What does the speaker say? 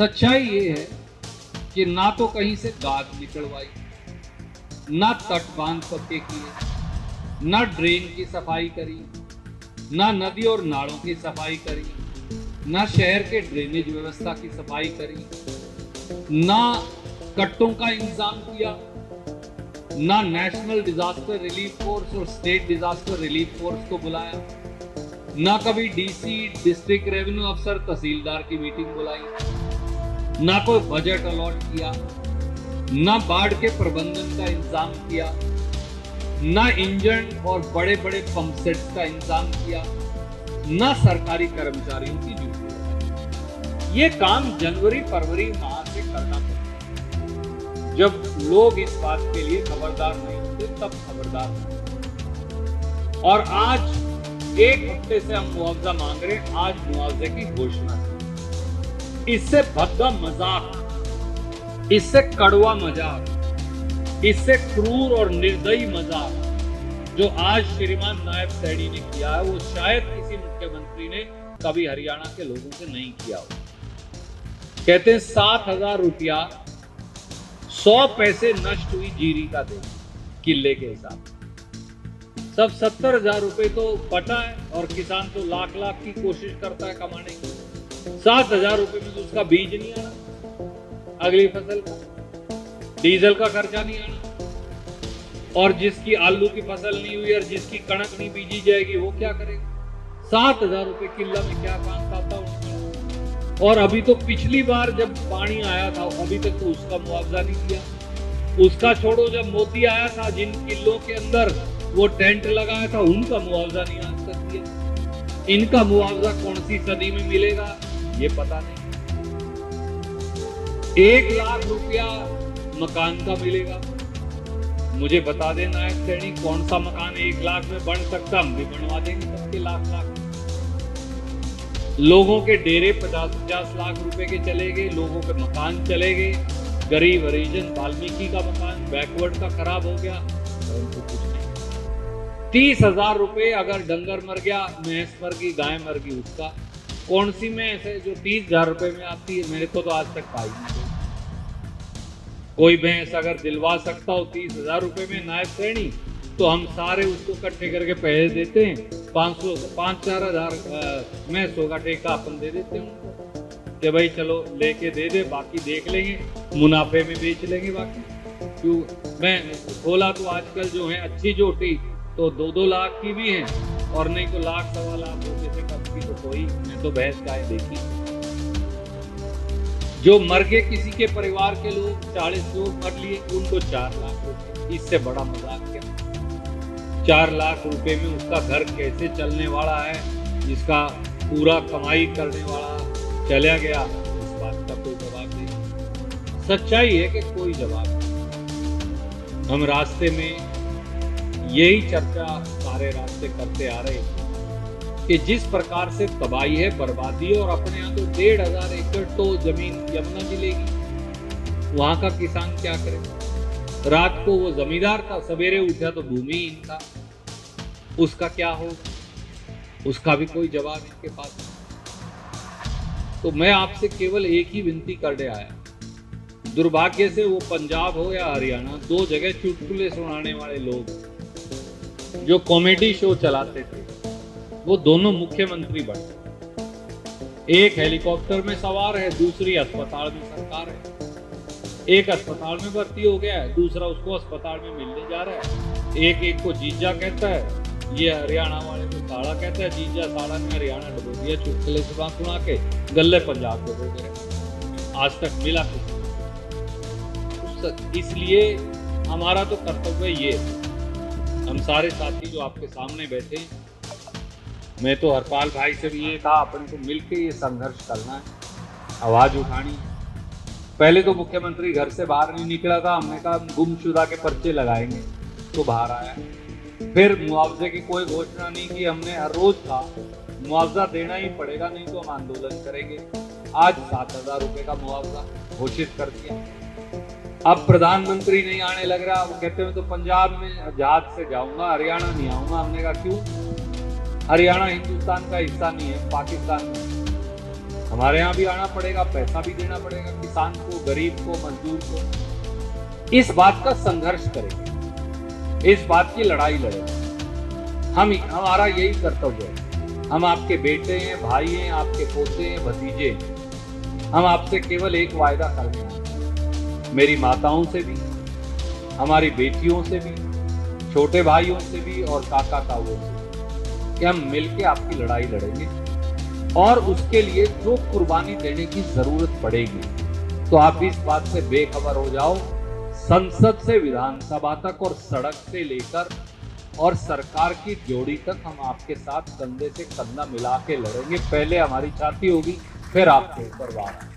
सच्चाई ये है कि ना तो कहीं से गाद निकलवाई, ना तट बांध पक्के किए, ना ड्रेन की सफाई करी, ना नदी और नालों की सफाई करी, ना शहर के ड्रेनेज व्यवस्था की सफाई करी, ना कट्टों का इंतजाम किया, ना नेशनल डिजास्टर रिलीफ फोर्स और स्टेट डिजास्टर रिलीफ फोर्स को बुलाया, ना कभी डीसी, डिस्ट्रिक्ट रेवेन्यू अफसर, तहसीलदार की मीटिंग बुलाई, ना कोई बजट अलॉट किया, ना बाढ़ के प्रबंधन का इंतजाम किया, ना इंजन और बड़े बड़े पंप सेट्स का इंतजाम किया, ना सरकारी कर्मचारियों की ड्यूटी। ये काम जनवरी फरवरी माह से करना पड़ता। जब लोग इस बात के लिए खबरदार नहीं होते तब खबरदार होते। और आज एक हफ्ते से हम मुआवजा मांग रहे हैं, आज मुआवजे की घोषणा है। इससे भद्दा मजाक, इससे कड़वा मजाक, इससे क्रूर और निर्दयी मजाक जो आज श्रीमान नायब सैनी ने किया है, वो शायद किसी मुख्यमंत्री ने कभी हरियाणा के लोगों से नहीं किया हो। कहते हैं 7,000 रुपया 100 पैसे नष्ट हुई जीरी का दे, किले के हिसाब सब 70,000 रुपए तो बटा है, और किसान तो लाख लाख की कोशिश करता है कमाने की। 7,000 रुपए में तो उसका बीज नहीं आना, अगली फसल का डीजल का खर्चा नहीं आना, और जिसकी आलू की फसल नहीं हुई और जिसकी कणक नहीं बीजी जाएगी वो क्या करेगा। 7,000 रुपए किला में क्या काम पाता उनका। और अभी तो पिछली बार जब पानी आया था अभी तक तो उसका मुआवजा नहीं दिया। उसका छोड़ो, जब मोदी आया था जिन किलों के अंदर वो टेंट लगाया था उनका मुआवजा नहीं आज तक दिया। इनका मुआवजा कौन सी सदी में मिलेगा ये पता नहीं। 1 लाख रुपया मकान का मिलेगा। मुझे बता देना है सैनी, कौन सा मकान 1 लाख में बन सकता, हम भी बनवा देंगे सबके लाख लाख। लोगों के डेरे 50-50 लाख रुपए के चले गए, लोगों के मकान चले गए। गरीब हरिजन वाल्मीकि का मकान बैकवर्ड का खराब हो गया, उनको कुछ नहीं। 30,000 रुपए अगर डंगर मर गया, भैंस मर गई, गाय मर गई, उसका कौन सी में ऐसे जो 30,000 रुपए में आती है, मेरे को तो आज तक पाई नहीं। कोई भैंस अगर दिलवा सकता हो 30,000 रुपए में नायब सैनी, तो हम सारे उसको इकट्ठे करके पैसे देते हैं। 5-4 हजार भैंसों का ठेका अपन दे देते हैं उनको कि भाई चलो लेके दे दे, बाकी देख लेंगे, मुनाफे में बेच लेंगे बाकी। क्यों मैं बोला तो आजकल जो है अच्छी जोटी तो 2-2 लाख की भी है, और नहीं तो लाख 1.25 लाख रुपए से कम की तो कोई। मैं तो भैंस गाय देखी जो मर गए, किसी के परिवार के लोग 40 लोग मर लिए, उनको 4 लाख रुपए। इससे बड़ा मजाक क्या। 4 लाख रुपए में उसका घर कैसे चलने वाला है, जिसका पूरा कमाई करने वाला चला गया, इस बात का कोई जवाब नहीं। सच्चाई है कि कोई जवाब नहीं। हम रास्ते में यही चर्चा सारे रास्ते करते आ रहे हैं कि जिस प्रकार से तबाही है, बर्बादी है, और अपने यहाँ तो 1,500 एकड़ तो जमीन यमुना जी लेगी। वहां का किसान क्या करे। रात को वो जमींदार था, सवेरे उठा तो भूमिहीन था, उसका क्या होगा, उसका भी कोई जवाब इनके पास नहीं। तो मैं आपसे केवल एक ही विनती करने आया। दुर्भाग्य से वो पंजाब हो या हरियाणा, 2 जगह चुटकुले सुनाने वाले लोग जो कॉमेडी शो चलाते थे, वो दोनों मुख्यमंत्री बने। एक हेलीकॉप्टर में सवार है, दूसरी अस्पताल में सरकार है। एक अस्पताल में भर्ती हो गया है, दूसरा उसको अस्पताल में मिलने जा रहा है। एक को जीजा कहता है, ये हरियाणा वाले को साड़ा कहता है। जीजा साड़ा ने हरियाणा डबो दिया चुटकुले सुना के, गले पंजाब को हो गए। आज तक मिला कुछ। इसलिए हमारा तो कर्तव्य ये है, हम सारे साथी जो आपके सामने बैठे, मैं तो हरपाल भाई से भी ये कहा, अपन को मिलकर ये संघर्ष करना है, आवाज उठानी है। पहले तो मुख्यमंत्री घर से बाहर नहीं निकला था, हमने कहा गुमशुदा के पर्चे लगाएंगे, तो बाहर आया। फिर मुआवजे की कोई घोषणा नहीं की हमने, हर रोज कहा मुआवजा देना ही पड़ेगा, नहीं तो हम आंदोलन करेंगे। आज 7,000 रुपए का मुआवजा घोषित कर दिया। अब प्रधानमंत्री नहीं आने लग रहा, वो कहते हैं तो पंजाब में जहाज से जाऊंगा, हरियाणा नहीं आऊंगा। हमने कहा क्यों? हरियाणा हिंदुस्तान का हिस्सा नहीं है, पाकिस्तान में। हमारे यहाँ भी आना पड़ेगा, पैसा भी देना पड़ेगा किसान को, गरीब को, मजदूर को। इस बात का संघर्ष करेंगे, इस बात की लड़ाई लड़ेंगे। हमारा यही कर्तव्य है। हम आपके बेटे हैं, भाई हैं, आपके पोते हैं, भतीजे हैं। हम आपसे केवल एक वायदा करते हैं, मेरी माताओं से भी, हमारी बेटियों से भी, छोटे भाइयों से भी और काका ताऊओं से भी, कि हम मिलके आपकी लड़ाई लड़ेंगे और उसके लिए जो कुर्बानी देने की जरूरत पड़ेगी। तो आप इस बात से बेखबर हो जाओ, संसद से विधानसभा तक और सड़क से लेकर और सरकार की जोड़ी तक हम आपके साथ कंधे से कंधा मिला के लड़ेंगे। पहले हमारी छाती होगी, फिर आपके ऊपर वार।